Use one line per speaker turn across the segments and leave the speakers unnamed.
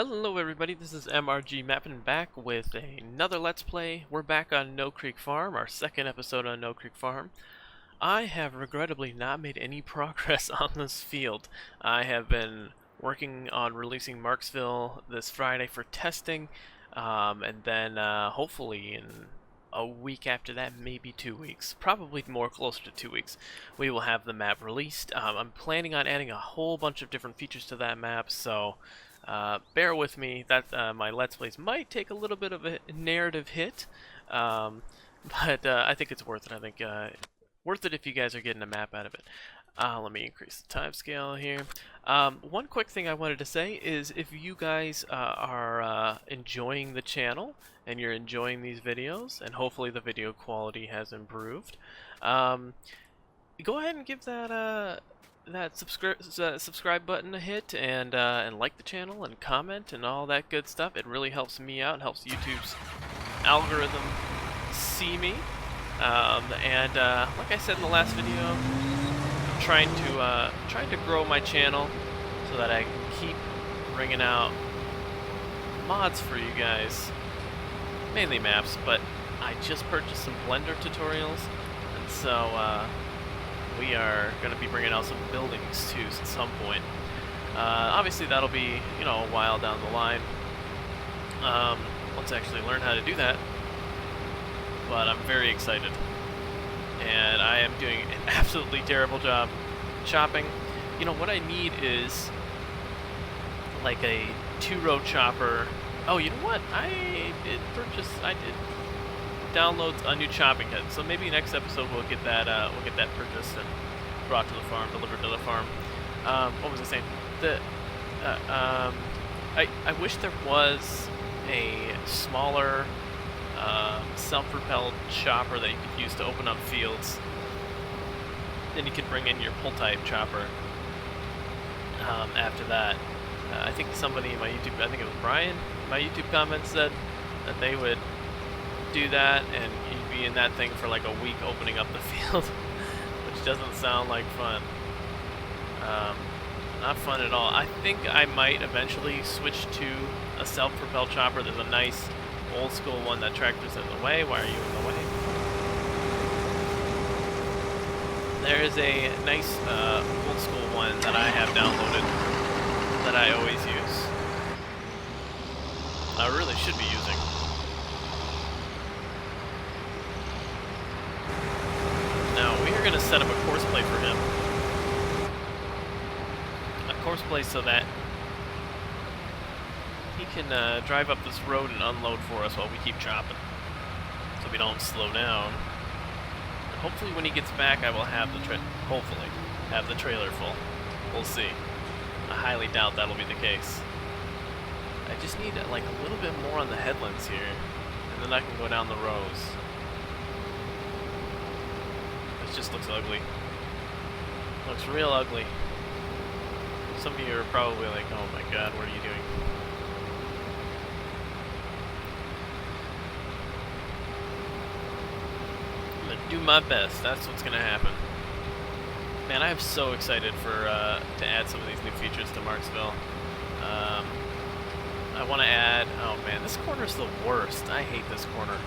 Hello everybody, this is MRG Mappin back with another Let's Play. We're back on No Creek Farm, our second episode on No Creek Farm. I have regrettably not made any progress on this field. I have been working on releasing Marksville this Friday for testing, and then hopefully in a week after that, maybe 2 weeks, probably more closer to 2 weeks, we will have the map released. I'm planning on adding a whole bunch of different features to that map, so bear with me. That my Let's Plays might take a little bit of a narrative hit, but I think it's worth it. I think worth it if you guys are getting a map out of it. Let me increase the time scale here. One quick thing I wanted to say is if you guys are enjoying the channel and you're enjoying these videos, and hopefully the video quality has improved, go ahead and give that subscribe button a hit, and like the channel and comment and all that good stuff. It really helps me out, helps YouTube's algorithm see me. Like I said in the last video, I'm trying to grow my channel so that I can keep bringing out mods for you guys, mainly maps. But I just purchased some Blender tutorials, and so we are going to be bringing out some buildings too at some point. Obviously that'll be, you know, a while down the line. Let's actually learn how to do that. But I'm very excited. And I am doing an absolutely terrible job chopping. You know, what I need is like a 2-row chopper. Oh, you know what? I did download a new chopping head, so maybe next episode we'll get that purchased and brought to the farm, delivered to the farm. What was I saying? I wish there was a smaller self-propelled chopper that you could use to open up fields. Then you could bring in your pull-type chopper after that. I think somebody in my YouTube, I think it was Brian, in my YouTube comments said that they would do that, and you'd be in that thing for like a week opening up the field, which doesn't sound like fun. Not fun at all. I think I might eventually switch to a self-propelled chopper. There's a nice old school one that tractor's in the way. Why are you in the way? There is a nice old school one that I have downloaded that I always use. I really should be using. Now we are going to set up a course play for him. A course play so that he can drive up this road and unload for us while we keep chopping, so we don't slow down. And hopefully when he gets back I will have the trailer full. We'll see. I highly doubt that'll be the case. I just need like a little bit more on the headlands here, and then I can go down the rows. This just looks ugly. Looks real ugly. Some of you are probably like, oh my god, what are you doing? I'm gonna do my best. That's what's gonna happen. Man, I'm so excited for to add some of these new features to Marksville. I want to add. Oh man, this corner's the worst. I hate this corner.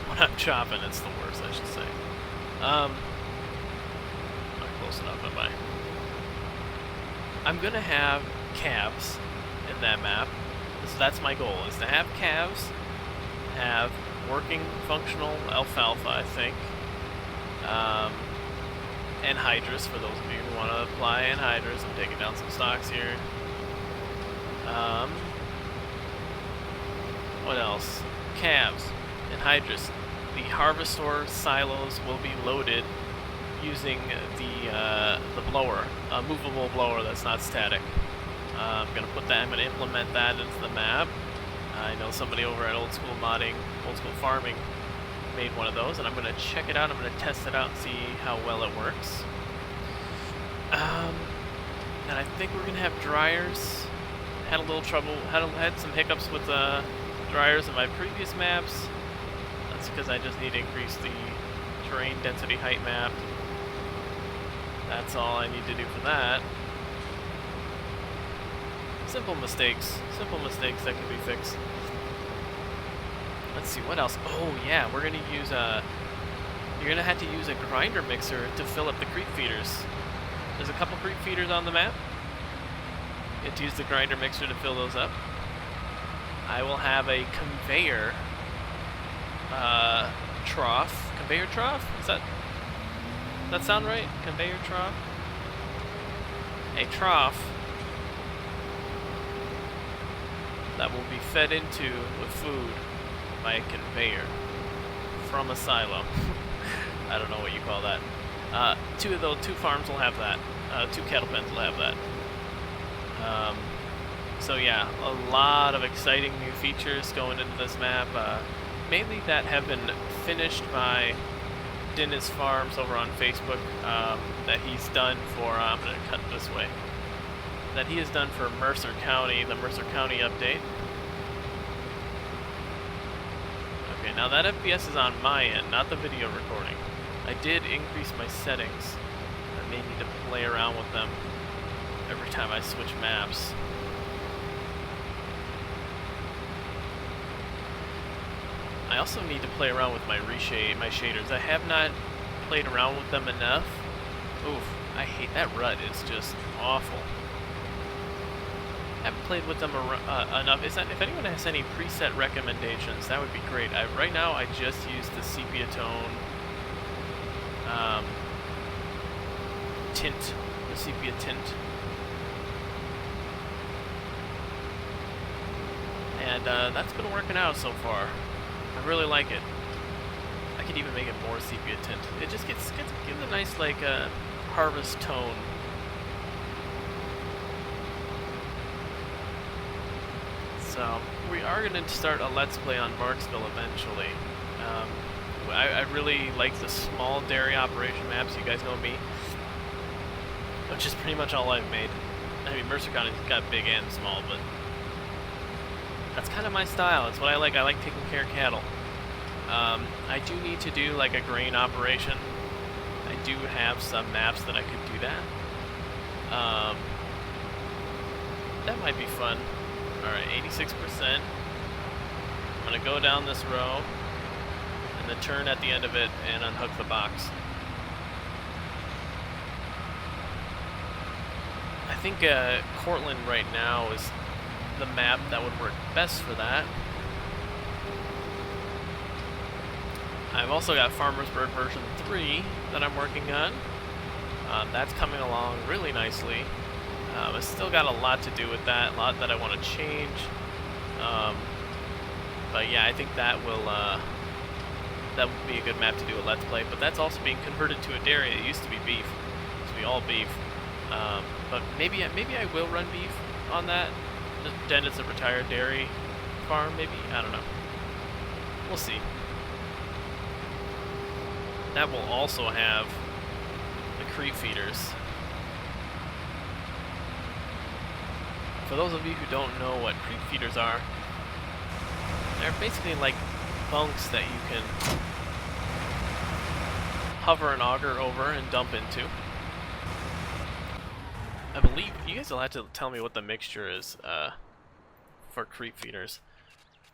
When I'm chopping, it's the worst, I should say. Not close enough, am I? I'm gonna have calves in that map. So that's my goal: is to have calves, have working, functional alfalfa, I think. Anhydrous, for those of you who want to apply anhydrous. I'm taking down some stocks here. What else? Calves, anhydrous. The harvestor silos will be loaded using the blower, a movable blower that's not static. I'm gonna put that. I'm gonna implement that into the map. I know somebody over at Old School Modding, Old School Farming, made one of those, and I'm going to check it out. I'm going to test it out and see how well it works. And I think we're going to have dryers. Had a little trouble, had some hiccups with dryers in my previous maps. That's because I just need to increase the terrain density height map. That's all I need to do for that. Simple mistakes that can be fixed. Let's see, what else? Oh yeah, we're gonna use you're gonna have to use a grinder mixer to fill up the creep feeders. There's a couple creep feeders on the map. You have to use the grinder mixer to fill those up. I will have a conveyor trough. Conveyor trough? Does that sound right? Conveyor trough? A trough that will be fed into with food by a conveyor from a silo. I don't know what you call that. Two farms will have that. Two cattle pens will have that. So yeah, a lot of exciting new features going into this map. Mainly that have been finished by Dennis Farms over on Facebook. That he's done for. I'm gonna cut this way. That he has done for Mercer County, the Mercer County update. Okay, now that FPS is on my end, not the video recording. I did increase my settings. I may need to play around with them every time I switch maps. I also need to play around with my shaders. I have not played around with them enough. Oof, I hate that rut. It's just awful. I haven't played with them enough. If anyone has any preset recommendations, that would be great. Right now, I just use the sepia tone tint, the sepia tint. And that's been working out so far. I really like it. I could even make it more sepia tint. It just gives a nice like harvest tone. So we are going to start a Let's Play on Marksville eventually. I really like the small dairy operation maps. You guys know me, which is pretty much all I've made. I mean, Mercer County's got big and small, but that's kind of my style. It's what I like. I like taking care of cattle. I do need to do like a grain operation. I do have some maps that I could do that. That might be fun. Alright, 86%. I'm going to go down this row and then turn at the end of it and unhook the box. I think Cortland right now is the map that would work best for that. I've also got Farmersburg version 3 that I'm working on. That's coming along really nicely. I still got a lot to do with that, a lot that I want to change. But yeah, I think that will be a good map to do a Let's Play. But that's also being converted to a dairy. It used to be beef. It used to be all beef. But maybe I will run beef on that. Then it's a retired dairy farm, maybe? I don't know. We'll see. That will also have the creep feeders. For those of you who don't know what creep feeders are, they're basically like bunks that you can hover an auger over and dump into. I believe you guys will have to tell me what the mixture is for creep feeders.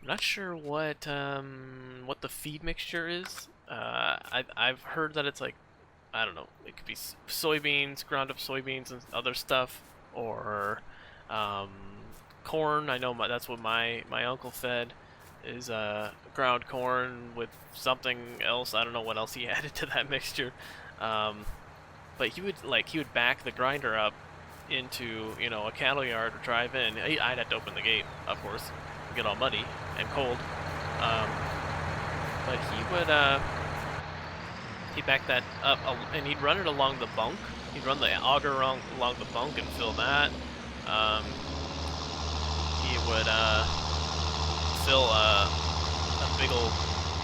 I'm not sure what the feed mixture is. I've heard that it's like, I don't know, it could be soybeans, ground up soybeans and other stuff, or corn. I know that's what my uncle fed, is ground corn with something else. I don't know what else he added to that mixture. But he would back the grinder up into, you know, a cattle yard or drive in. I'd have to open the gate, of course, get all muddy and cold. But he'd back that up and he'd run it along the bunk. He'd run the auger along the bunk and fill that. He would fill a big old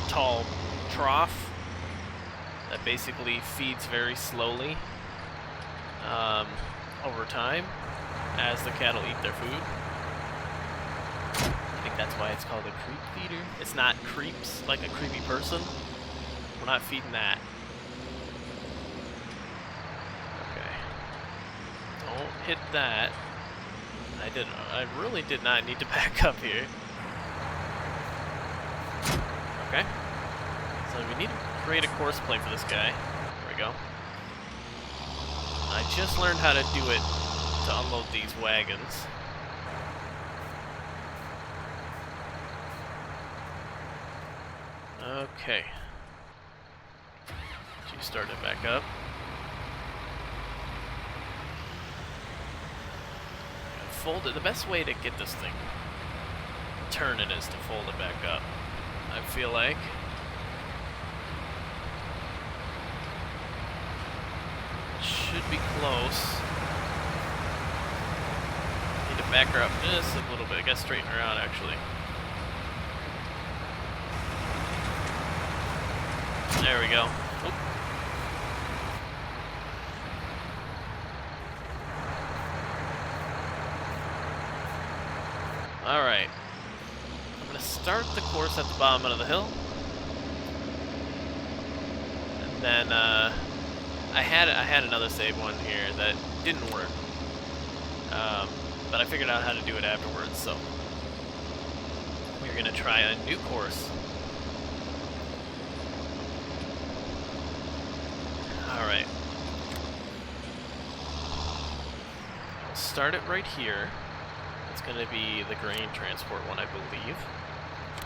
tall trough that basically feeds very slowly over time as the cattle eat their food. I think that's why it's called a creep feeder. It's not creeps like a creepy person. We're not feeding that. Okay. Don't hit that. I really did not need to back up here. Okay. So we need to create a course play for this guy. There we go. I just learned how to do it to unload these wagons. Okay. You start it back up. Fold it. The best way to get this thing turning is to fold it back up, I feel like. Should be close. Need to back her up just a little bit. I gotta straighten her out, actually. There we go. Oop. Alright. I'm gonna start the course at the bottom of the hill. And then, I had another save one here that didn't work. But I figured out how to do it afterwards, so we're gonna try a new course. Alright. Start it right here. It's gonna be the grain transport one, I believe.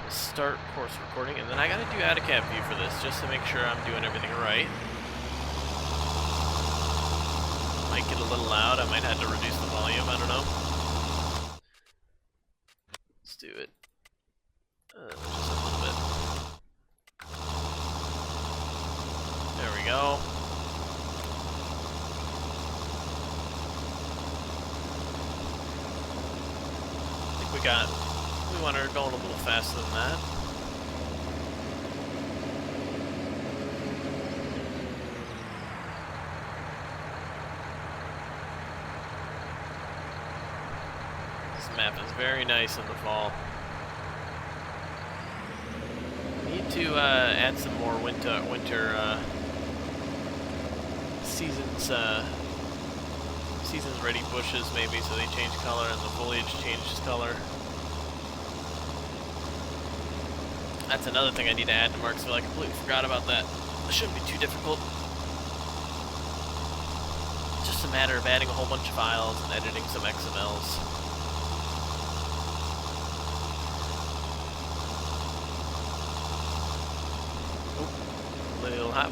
We'll start course recording, and then I gotta do AutoCAD view for this, just to make sure I'm doing everything right. Might get a little loud, I might have to reduce the volume, I don't know. Let's do it. Just a little bit. There we go. We want her going a little faster than that. This map is very nice in the fall. Need to add some more winter seasons ready bushes maybe, so they change color and the foliage changes color. That's another thing I need to add to Marksville. I completely forgot about that. It shouldn't be too difficult. It's just a matter of adding a whole bunch of files and editing some XMLs. Oop, little hop.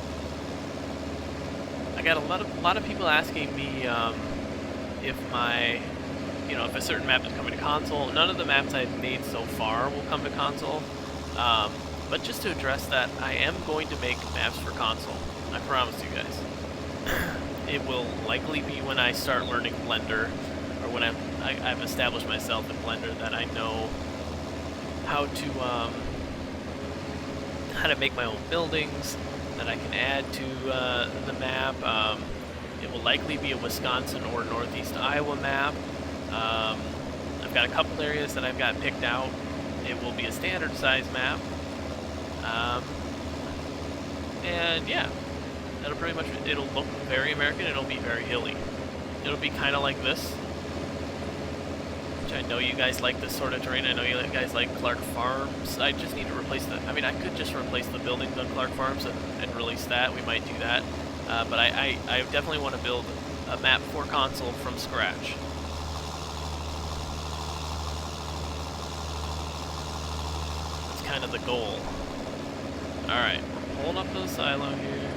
I got a lot of people asking me if if a certain map is coming to console. None of the maps I've made so far will come to console. But just to address that, I am going to make maps for console. I promise you guys. It will likely be when I start learning Blender, or when I've established myself in Blender that I know how to make my own buildings that I can add to the map. It will likely be a Wisconsin or Northeast Iowa map. I've got a couple areas that I've got picked out. It will be a standard size map. And yeah, that'll pretty much, it'll look very American, it'll be very hilly. It'll be kind of like this, which I know you guys like this sort of terrain. I know you guys like Clark Farms. I just need to replace the, I could just replace the buildings on Clark Farms and release that. We might do that. But I definitely want to build a map for console from scratch. That's kind of the goal. Alright, we're pulling up to the silo here.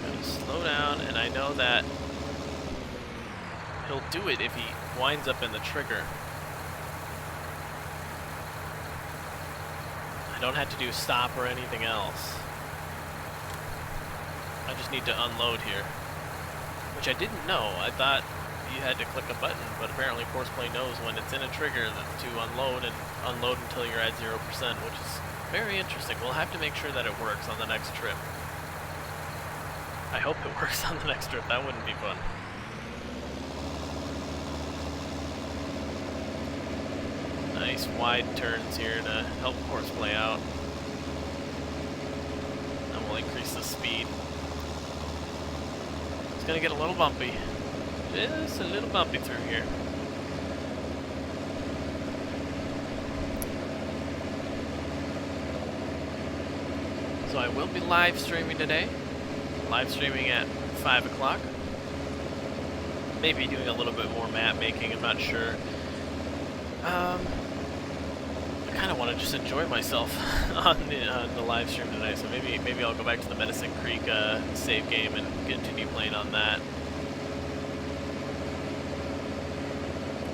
Gonna slow down, and I know that he'll do it if he winds up in the trigger. I don't have to do stop or anything else. I just need to unload here, which I didn't know. I thought you had to click a button, but apparently Courseplay knows when it's in a trigger to unload, and unload until you're at 0%, which is very interesting. We'll have to make sure that it works on the next trip. I hope it works on the next trip. That wouldn't be fun. Nice wide turns here to help Courseplay out. And we'll increase the speed. It's gonna get a little bumpy. Just a little bumpy through here. So I will be live streaming today. Live streaming at 5 o'clock. Maybe doing a little bit more map making, I'm not sure. I kind of want to just enjoy myself on the live stream today, so maybe I'll go back to the Medicine Creek save game and continue playing on that.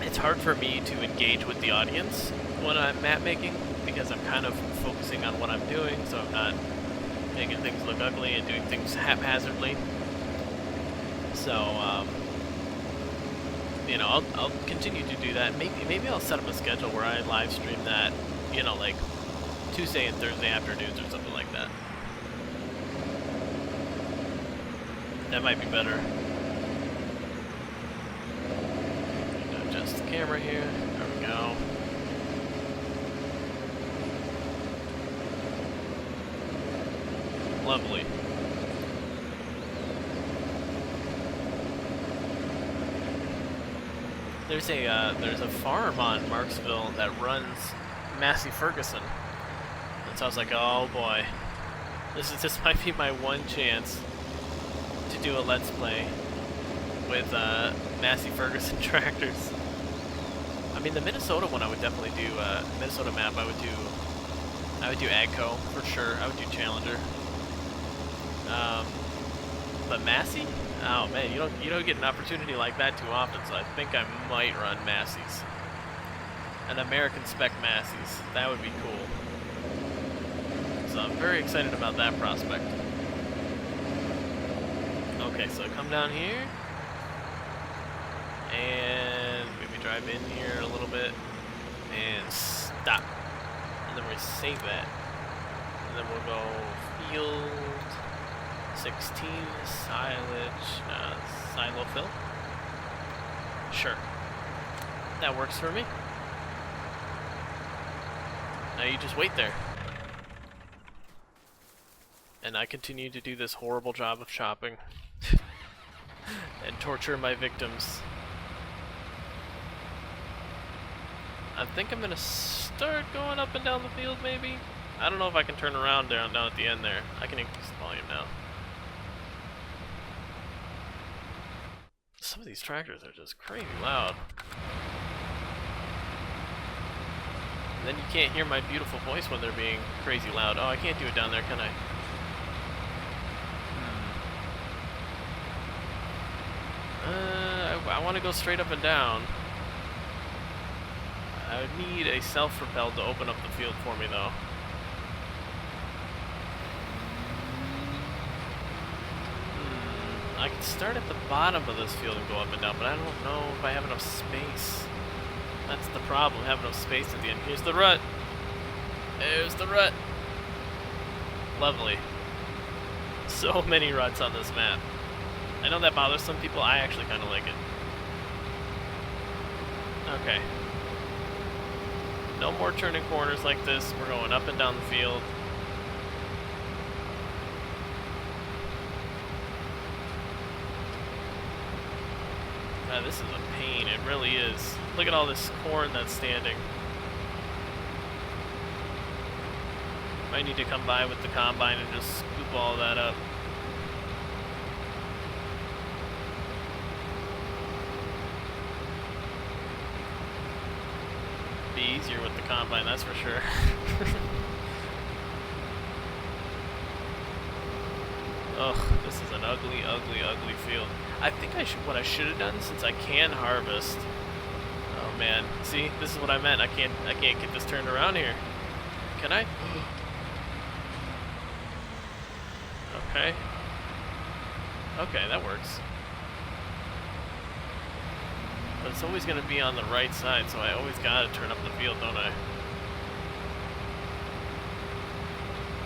It's hard for me to engage with the audience when I'm map making because I'm kind of focusing on what I'm doing, so I'm not making things look ugly and doing things haphazardly. So, you know, I'll continue to do that. Maybe I'll set up a schedule where I live stream that, you know, like Tuesday and Thursday afternoons or something like that. That might be better. Adjust the camera here. There we go. Lovely. There's a farm on Marksville that runs Massey Ferguson, and so I was like, oh boy, this might be my one chance to do a let's play with Massey Ferguson tractors. I mean, the Minnesota one I would definitely do. Minnesota map I would do Agco for sure. I would do Challenger. But Massey? Oh man, you don't get an opportunity like that too often, so I think I might run Massey's. An American spec Massey's. That would be cool. So I'm very excited about that prospect. Okay, so I come down here and maybe drive in here a little bit and stop. And then we save that. And then we'll go field 16 silage, silo fill. Sure. That works for me. Now you just wait there. And I continue to do this horrible job of chopping. And torture my victims. I think I'm gonna start going up and down the field maybe. I don't know if I can turn around down at the end there. I can increase the volume now. Some of these tractors are just crazy loud. And then you can't hear my beautiful voice when they're being crazy loud. Oh, I can't do it down there, can I? I want to go straight up and down. I would need a self-propelled to open up the field for me, though. I can start at the bottom of this field and go up and down, but I don't know if I have enough space. That's the problem, have enough space at the end. Here's the rut. There's the rut. Lovely. So many ruts on this map. I know that bothers some people, I actually kind of like it. Okay. No more turning corners like this. We're going up and down the field. God, this is a pain. It really is. Look at all this corn that's standing. Might need to come by with the combine and just scoop all that up. Be easier with the combine, that's for sure. Ugh, this is an ugly, ugly, ugly field. I think what I should have done, since I can harvest. Oh man, see, this is what I meant. I can't get this turned around here. Can I? Okay. Okay, that works. But it's always going to be on the right side, so I always got to turn up the field, don't I?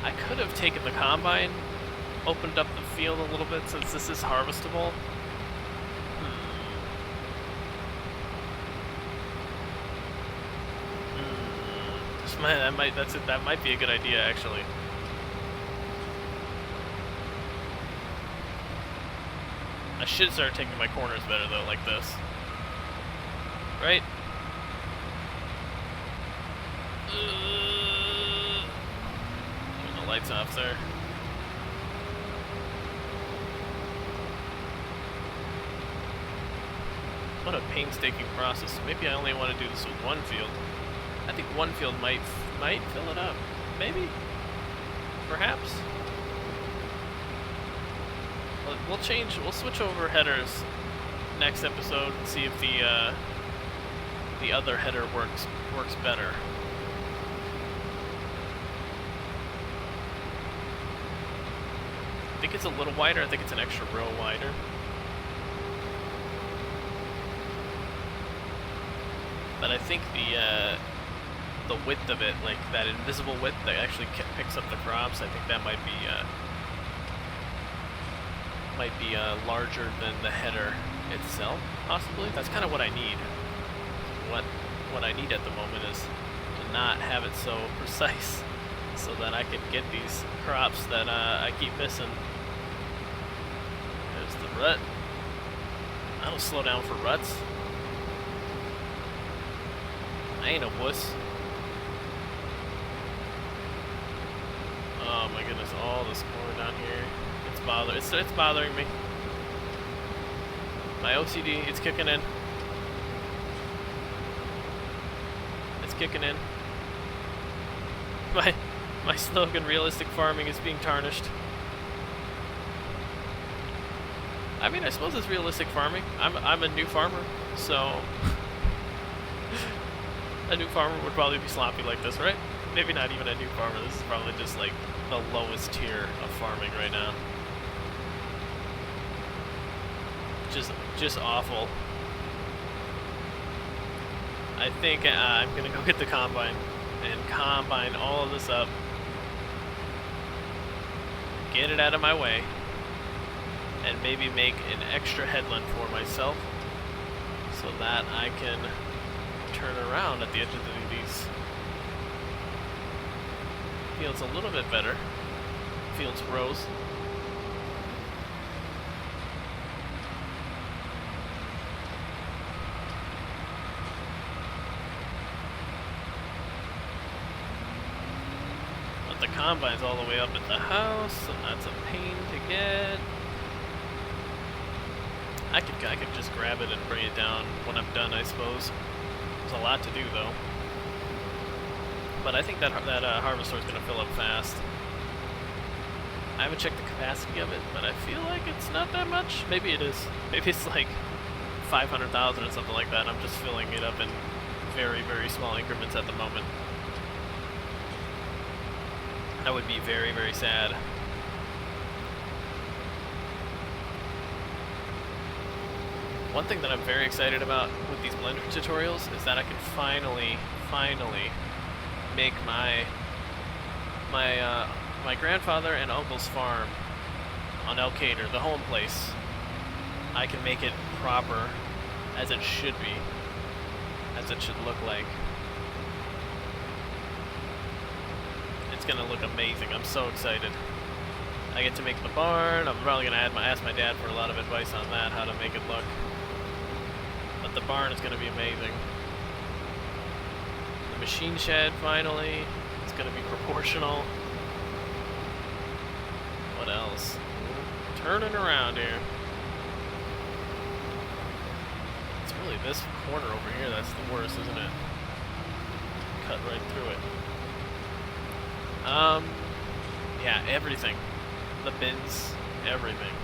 I could have taken the combine, opened up the field a little bit since this is harvestable. That might be a good idea, actually. I should start taking my corners better though, like this. Right? Turn the lights off there. What a painstaking process. Maybe I only want to do this with one field. I think one field might fill it up. Maybe? Perhaps? We'll switch over headers next episode and see if the other header works better. I think it's a little wider. I think it's an extra row wider. But I think the width of it, like that invisible width that actually picks up the crops, I think that might be larger than the header itself, possibly. That's kind of what I need. What I need at the moment is to not have it so precise, so that I can get these crops that I keep missing. There's the rut. I don't slow down for ruts. I ain't a wuss. Oh my goodness, all this corn down here. It's bothering me. My OCD, it's kicking in. It's kicking in. My slogan, realistic farming, is being tarnished. I mean, I suppose it's realistic farming. I'm a new farmer, so a new farmer would probably be sloppy like this, right? Maybe not even a new farmer. This is probably just like the lowest tier of farming right now. Just awful. I think I'm gonna go get the combine and combine all of this up, get it out of my way, and maybe make an extra headland for myself so that I can turn around at the edge of these fields a little bit better. Fields rows. But the combine's all the way up at the house, and that's a pain to get. I could just grab it and bring it down when I'm done, I suppose. There's a lot to do though. But I think that harvester is going to fill up fast. I haven't checked the capacity of it, but I feel like it's not that much. Maybe it is. Maybe it's like 500,000 or something like that. I'm just filling it up in very, very small increments at the moment. I would be very, very sad. One thing that I'm very excited about with these Blender tutorials is that I can finally make my grandfather and uncle's farm on El Cader, the home place. I can make it proper, as it should be, as it should look like. It's gonna look amazing. I'm so excited. I get to make the barn. I'm probably gonna ask my dad for a lot of advice on that, how to make it look. But the barn is gonna be amazing. The machine shed, finally. It's gonna be proportional. What else? Turning around here. It's really this corner over here that's the worst, isn't it? Cut right through it. Yeah, everything. The bins, everything.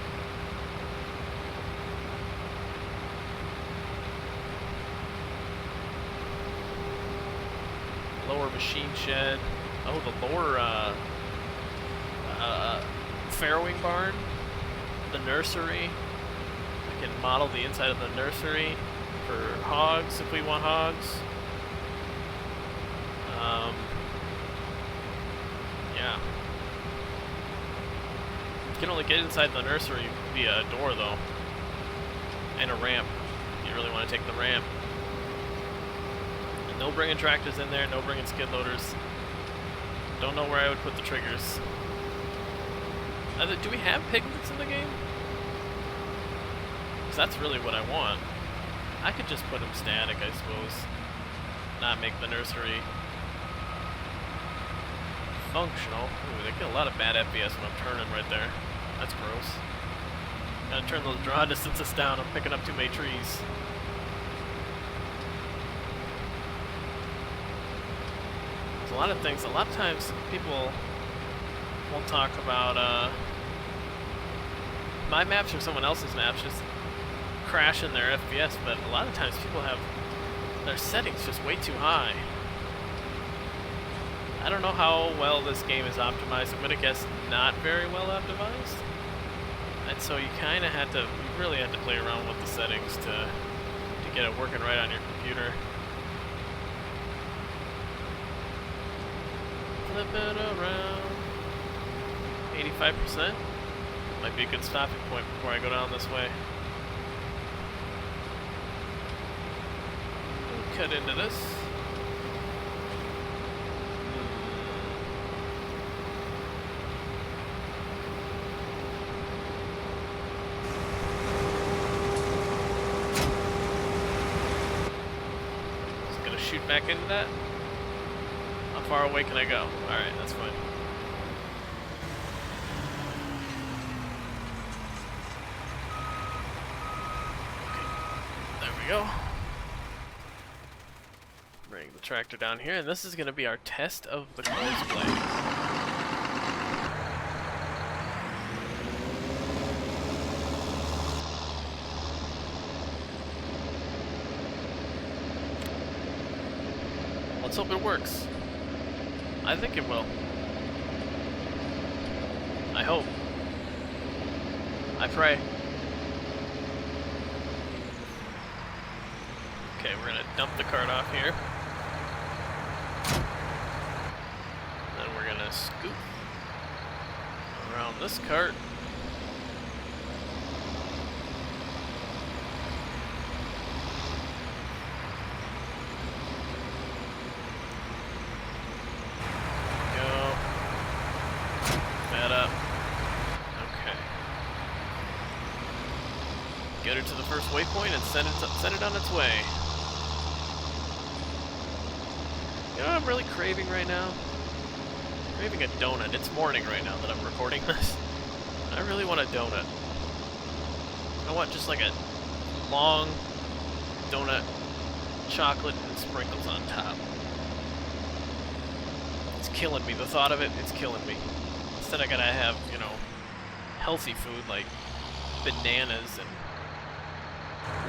Lower machine shed. Oh, the lower farrowing barn. The nursery. I can model the inside of the nursery for hogs if we want hogs. Yeah. You can only get inside the nursery via a door though. And a ramp. You really want to take the ramp. And no bringing tractors in there, no bringing skid loaders. Don't know where I would put the triggers. Do we have piglets in the game? that's really what I want. I could just put them static, I suppose. Not make the nursery functional. Ooh, they get a lot of bad FPS when I'm turning right there. That's gross. Gotta turn those draw distances down. I'm picking up too many trees. There's a lot of things. A lot of times people will talk about my maps or someone else's maps just crashing their FPS, but a lot of times people have their settings just way too high. I don't know how well this game is optimized. I'm gonna guess not very well optimized. And so you kind of had to, you really had to play around with the settings to get it working right on your computer. Flip it around. 85%. Might be a good stopping point before I go down this way. Cut into this. Just gonna shoot back into that. How far away can I go? Alright, that's fine. Okay, there we go. Bring the tractor down here, and this is gonna be our test of the close-play. Let's hope it works. I think it will. I hope. I pray. Okay, we're gonna dump the cart off here. Then we're gonna scoop around this cart. Get her to the first waypoint and send it on its way. You know what I'm really craving right now? I'm craving a donut. It's morning right now that I'm recording this. I really want a donut. I want just like a long donut, chocolate and sprinkles on top. It's killing me. The thought of it, it's killing me. Instead I gotta have, you know, healthy food like bananas and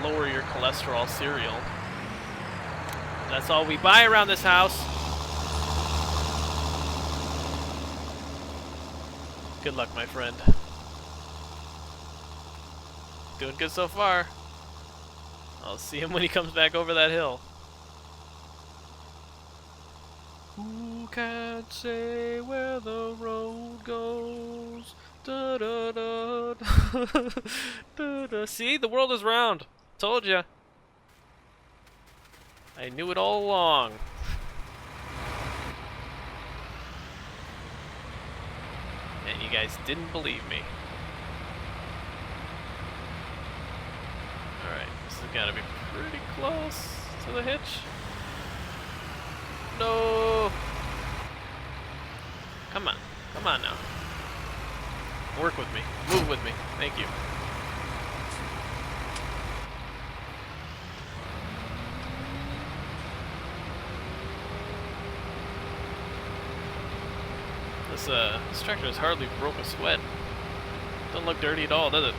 lower your cholesterol cereal. That's all we buy around this house. Good luck, my friend. Doing good so far. I'll see him when he comes back over that hill. Who can say where the road goes? Da, da, da, da, da, da. See, the world is round. Told ya. I knew it all along. And you guys didn't believe me. Alright, this has got to be pretty close to the hitch. No! Come on. Come on now. Work with me. Move with me. Thank you. This tractor has hardly broke a sweat. Doesn't look dirty at all, does it?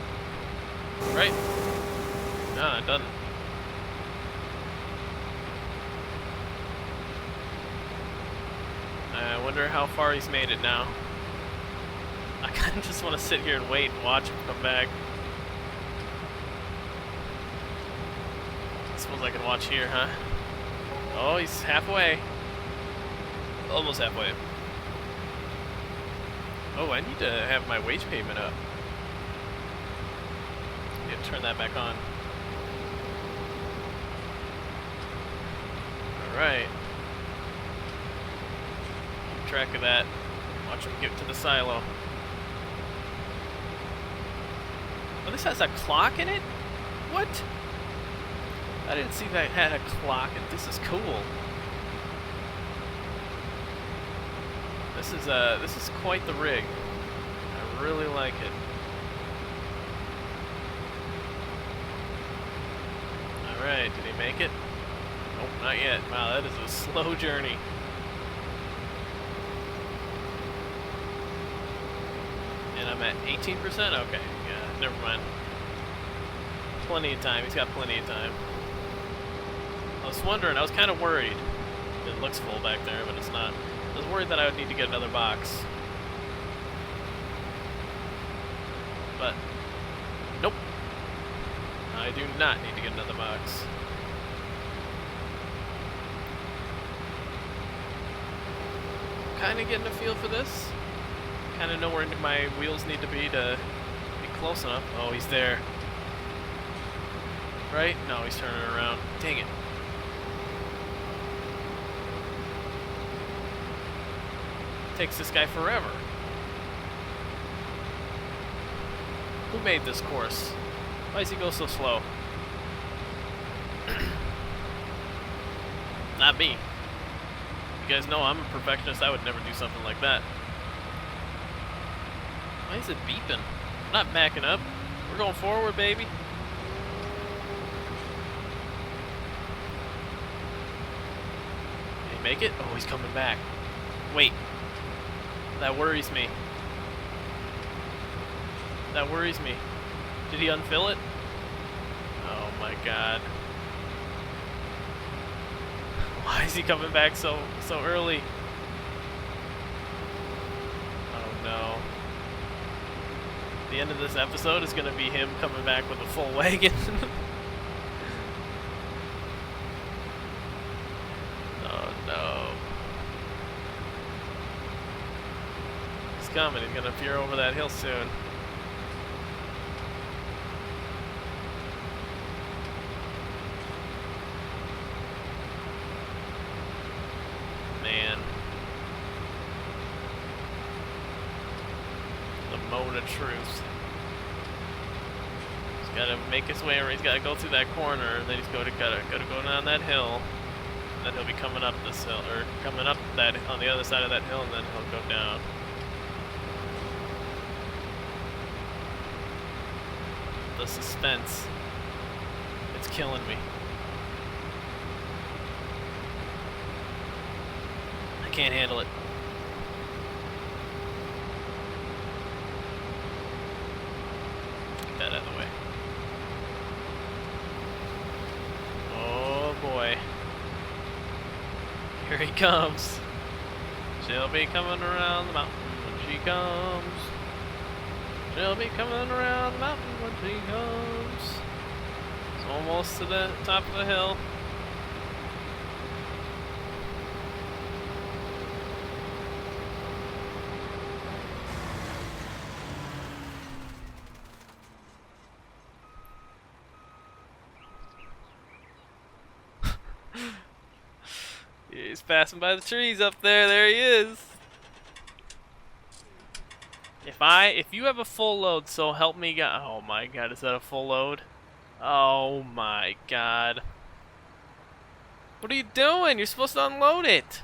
Right? No, it doesn't. I wonder how far he's made it now. I kind of just want to sit here and wait and watch him come back. I suppose I can watch here, huh? Oh, he's halfway. Almost halfway. Oh, I need to have my wage payment up. Need to turn that back on. Alright. Keep track of that. Watch him get to the silo. Oh, this has a clock in it? What? I didn't see that had a clock, and this is cool. This is quite the rig. I really like it. Alright, did he make it? Nope, not yet. Wow, that is a slow journey. And I'm at 18%? Okay, yeah, never mind. Plenty of time, he's got plenty of time. I was wondering, I was kind of worried. It looks full back there, but it's not. I was worried that I would need to get another box. But, nope. I do not need to get another box. Kind of getting a feel for this. Kind of know where my wheels need to be close enough. Oh, he's there. Right? No, he's turning around. Dang it. Takes this guy forever. Who made this course? Why does he go so slow? Not me. You guys know I'm a perfectionist. I would never do something like that. Why is it beeping? I'm not backing up. We're going forward, baby. Did he make it? Oh, he's coming back. Wait. That worries me. That worries me. Did he unfill it? Oh my god. Why is he coming back so early? Oh no. The end of this episode is gonna be him coming back with a full wagon. Oh no. He's coming, he's gonna appear over that hill soon. Man. The moment of truth. He's gotta make his way around, he's gotta go through that corner, then he's gotta go down that hill. Then he'll be coming up this hill, or coming up that on the other side of that hill, and then he'll go down. The suspense. It's killing me. I can't handle it. Get that out of the way. Oh boy. Here he comes. She'll be coming around the mountain when she comes. She'll be coming around the mountain when she comes. It's almost to the top of the hill. He's passing by the trees up there. There he is. If you have a full load, so help me God. Oh my god, is that a full load? Oh my god. What are you doing? You're supposed to unload it.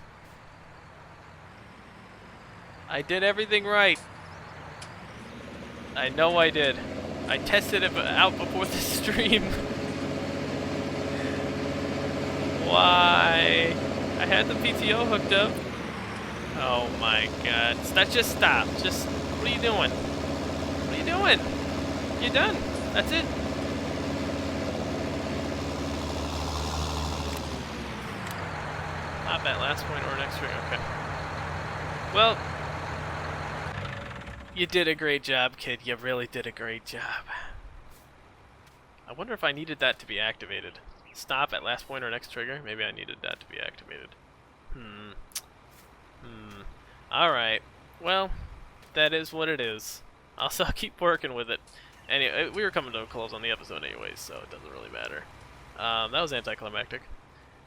I did everything right. I know I did. I tested it out before the stream. Why? I had the PTO hooked up. Oh my god. Just stop. Just, what are you doing? What are you doing? You're done. That's it. Not that last point or next ring. Okay. Well, you did a great job, kid. You really did a great job. I wonder if I needed that to be activated. Stop at last point or next trigger? Maybe I needed that to be activated. Alright. Well, that is what it is. I'll keep working with it. Anyway, we were coming to a close on the episode anyways, so it doesn't really matter. That was anticlimactic.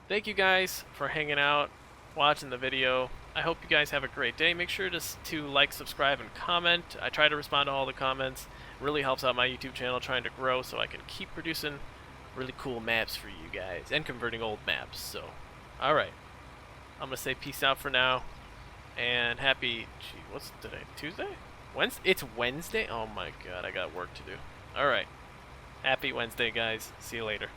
Thank you guys for hanging out, watching the video. I hope you guys have a great day. Make sure to like, subscribe, and comment. I try to respond to all the comments. It really helps out my YouTube channel trying to grow so I can keep producing really cool maps for you guys and converting old maps. So, alright. I'm going to say peace out for now. And happy... Gee, what's today? Tuesday? Wednesday? It's Wednesday? Oh my god, I got work to do. Alright. Happy Wednesday, guys. See you later.